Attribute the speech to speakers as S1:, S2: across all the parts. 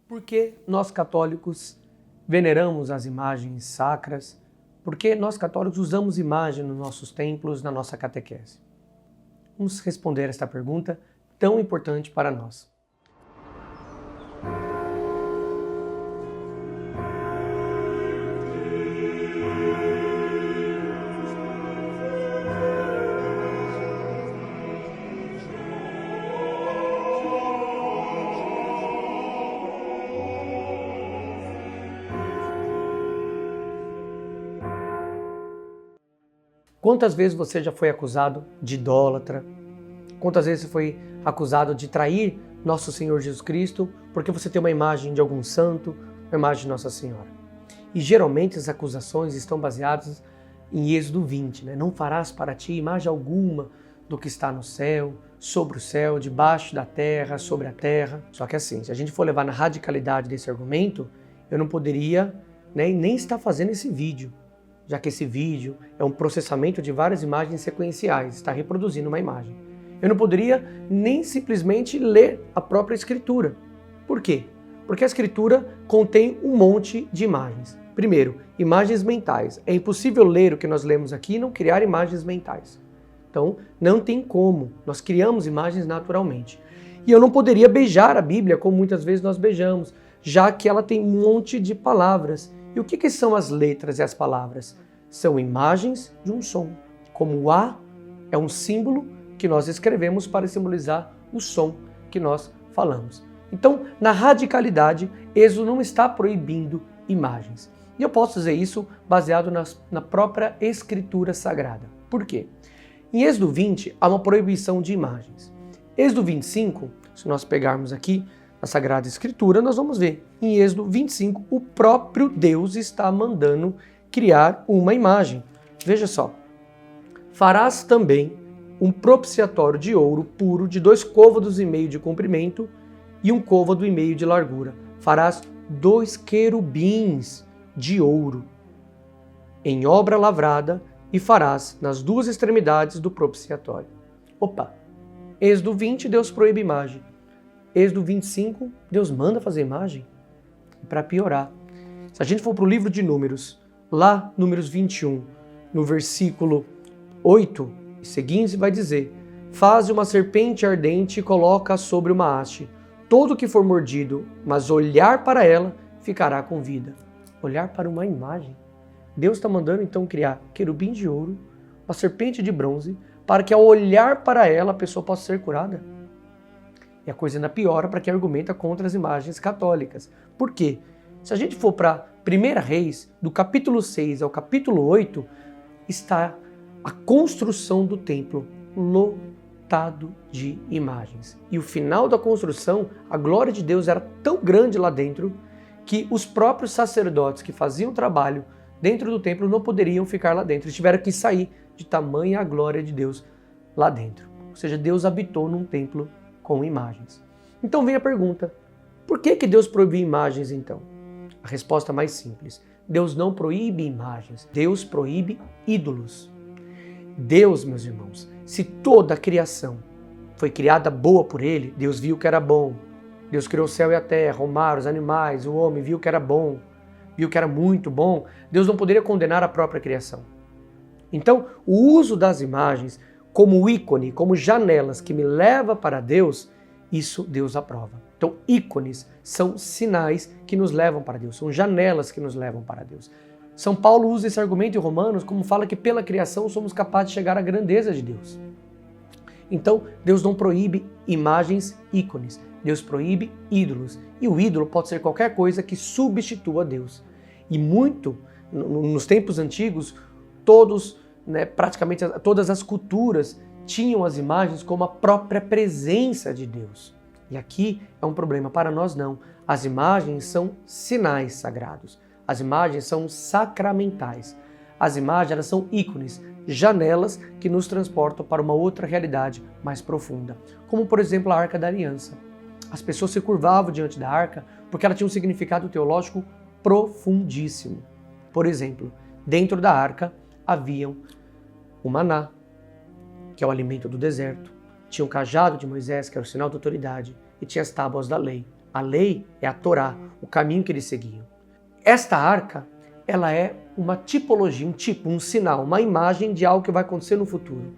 S1: Por que nós católicos veneramos as imagens sacras? Por que nós católicos usamos imagem nos nossos templos, na nossa catequese? Vamos responder esta pergunta tão importante para nós. Quantas vezes você já foi acusado de idólatra? Quantas vezes você foi acusado de trair nosso Senhor Jesus Cristo porque você tem uma imagem de algum santo, uma imagem de Nossa Senhora? E geralmente as acusações estão baseadas em Êxodo 20, né? Não farás para ti imagem alguma do que está no céu, sobre o céu, debaixo da terra, sobre a terra. Só que assim, se a gente for levar na radicalidade desse argumento, eu não poderia nem estar fazendo esse vídeo, já que esse vídeo é um processamento de várias imagens sequenciais, está reproduzindo uma imagem. Eu não poderia nem simplesmente ler a própria Escritura. Por quê? Porque a Escritura contém um monte de imagens. Primeiro, imagens mentais. É impossível ler o que nós lemos aqui e não criar imagens mentais. Então, não tem como. Nós criamos imagens naturalmente. E eu não poderia beijar a Bíblia como muitas vezes nós beijamos, já que ela tem um monte de palavras. E o que são as letras e as palavras? São imagens de um som. Como o A é um símbolo que nós escrevemos para simbolizar o som que nós falamos. Então, na radicalidade, Êxodo não está proibindo imagens. E eu posso dizer isso baseado na própria Escritura Sagrada. Por quê? Em Êxodo 20, há uma proibição de imagens. Êxodo 25, se nós pegarmos aqui a Sagrada Escritura, nós vamos ver. Em Êxodo 25, o próprio Deus está mandando criar uma imagem. Veja só. Farás também um propiciatório de ouro puro de 2 côvados e meio de comprimento e 1 côvado e meio de largura. Farás 2 querubins de ouro em obra lavrada e farás nas 2 extremidades do propiciatório. Opa! Êxodo 20, Deus proíbe imagem. Êxodo 25, Deus manda fazer imagem? Para piorar. Se a gente for para o livro de Números, lá, Números 21, no versículo 8 e seguintes, vai dizer: Faze uma serpente ardente e coloca sobre uma haste. Todo que for mordido, mas olhar para ela, ficará com vida. Olhar para uma imagem. Deus está mandando então criar querubim de ouro, uma serpente de bronze, para que ao olhar para ela a pessoa possa ser curada. E a coisa ainda piora para quem argumenta contra as imagens católicas. Por quê? Se a gente for para 1 Reis, do capítulo 6 ao capítulo 8, está a construção do templo lotado de imagens. E o final da construção, a glória de Deus era tão grande lá dentro que os próprios sacerdotes que faziam trabalho dentro do templo não poderiam ficar lá dentro. Eles tiveram que sair de tamanha a glória de Deus lá dentro. Ou seja, Deus habitou num templo com imagens. Então vem a pergunta: por que Deus proibiu imagens então? A resposta mais simples: Deus não proíbe imagens, Deus proíbe ídolos. Deus, meus irmãos, se toda a criação foi criada boa por Ele, Deus viu que era bom. Deus criou o céu e a terra, o mar, os animais, o homem, viu que era bom, viu que era muito bom. Deus não poderia condenar a própria criação. Então, o uso das imagens como ícone, como janelas que me leva para Deus, isso Deus aprova. Então, ícones são sinais que nos levam para Deus, são janelas que nos levam para Deus. São Paulo usa esse argumento em Romanos como fala que pela criação somos capazes de chegar à grandeza de Deus. Então, Deus não proíbe imagens, ícones. Deus proíbe ídolos. E o ídolo pode ser qualquer coisa que substitua Deus. E nos tempos antigos, praticamente todas as culturas tinham as imagens como a própria presença de Deus. E aqui é um problema para nós não. As imagens são sinais sagrados. As imagens são sacramentais. As imagens elas são ícones, janelas que nos transportam para uma outra realidade mais profunda. Como, por exemplo, a Arca da Aliança. As pessoas se curvavam diante da arca porque ela tinha um significado teológico profundíssimo. Por exemplo, dentro da arca haviam o maná, que é o alimento do deserto. Tinha o cajado de Moisés, que era o sinal da autoridade, e tinha as tábuas da lei, A lei é a Torá, o caminho que eles seguiam. Esta arca, ela é uma tipologia, um tipo, um sinal, uma imagem de algo que vai acontecer no futuro,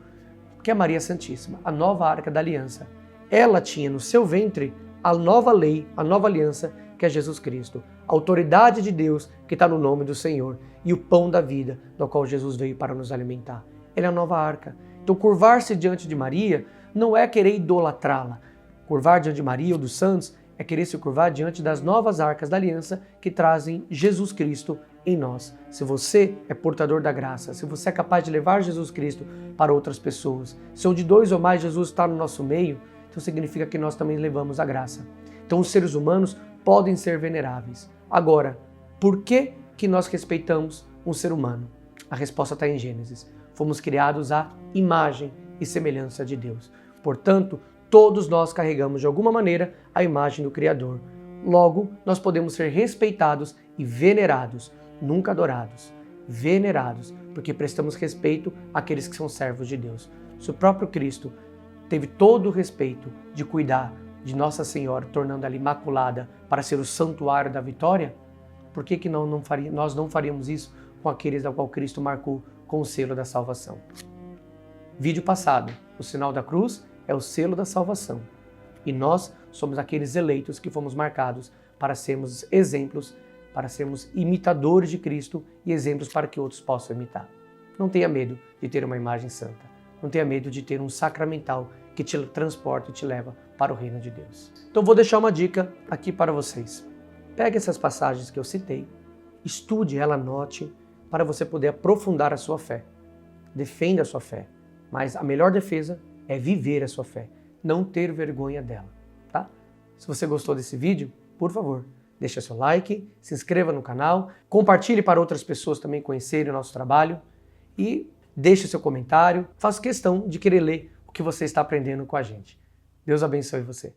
S1: que é Maria Santíssima, a nova arca da aliança. Ela tinha no seu ventre a nova lei, a nova aliança, que é Jesus Cristo, a autoridade de Deus que está no nome do Senhor e o pão da vida, do qual Jesus veio para nos alimentar. Ela é a nova arca. Então, curvar-se diante de Maria não é querer idolatrá-la. Curvar diante de Maria ou dos santos é querer se curvar diante das novas arcas da aliança que trazem Jesus Cristo em nós. Se você é portador da graça, se você é capaz de levar Jesus Cristo para outras pessoas, se onde dois ou mais Jesus está no nosso meio, então significa que nós também levamos a graça. Então os seres humanos podem ser veneráveis. Agora, por que nós respeitamos um ser humano? A resposta está em Gênesis. Fomos criados à imagem e semelhança de Deus. Portanto, todos nós carregamos de alguma maneira a imagem do Criador. Logo, nós podemos ser respeitados e venerados, nunca adorados. Venerados, porque prestamos respeito àqueles que são servos de Deus. Se o próprio Cristo teve todo o respeito de cuidar de Nossa Senhora, tornando-a imaculada para ser o santuário da vitória, por que nós não faríamos isso com aqueles ao qual Cristo marcou com o selo da salvação? Vídeo passado, o sinal da cruz é o selo da salvação. E nós somos aqueles eleitos que fomos marcados para sermos exemplos, para sermos imitadores de Cristo e exemplos para que outros possam imitar. Não tenha medo de ter uma imagem santa. Não tenha medo de ter um sacramental que te transporta e te leva para o reino de Deus. Então vou deixar uma dica aqui para vocês. Pegue essas passagens que eu citei, estude ela, anote, para você poder aprofundar a sua fé. Defenda a sua fé, mas a melhor defesa é viver a sua fé, não ter vergonha dela, tá? Se você gostou desse vídeo, por favor, deixa seu like, se inscreva no canal, compartilhe para outras pessoas também conhecerem o nosso trabalho e deixe seu comentário, faça questão de querer ler o que você está aprendendo com a gente. Deus abençoe você.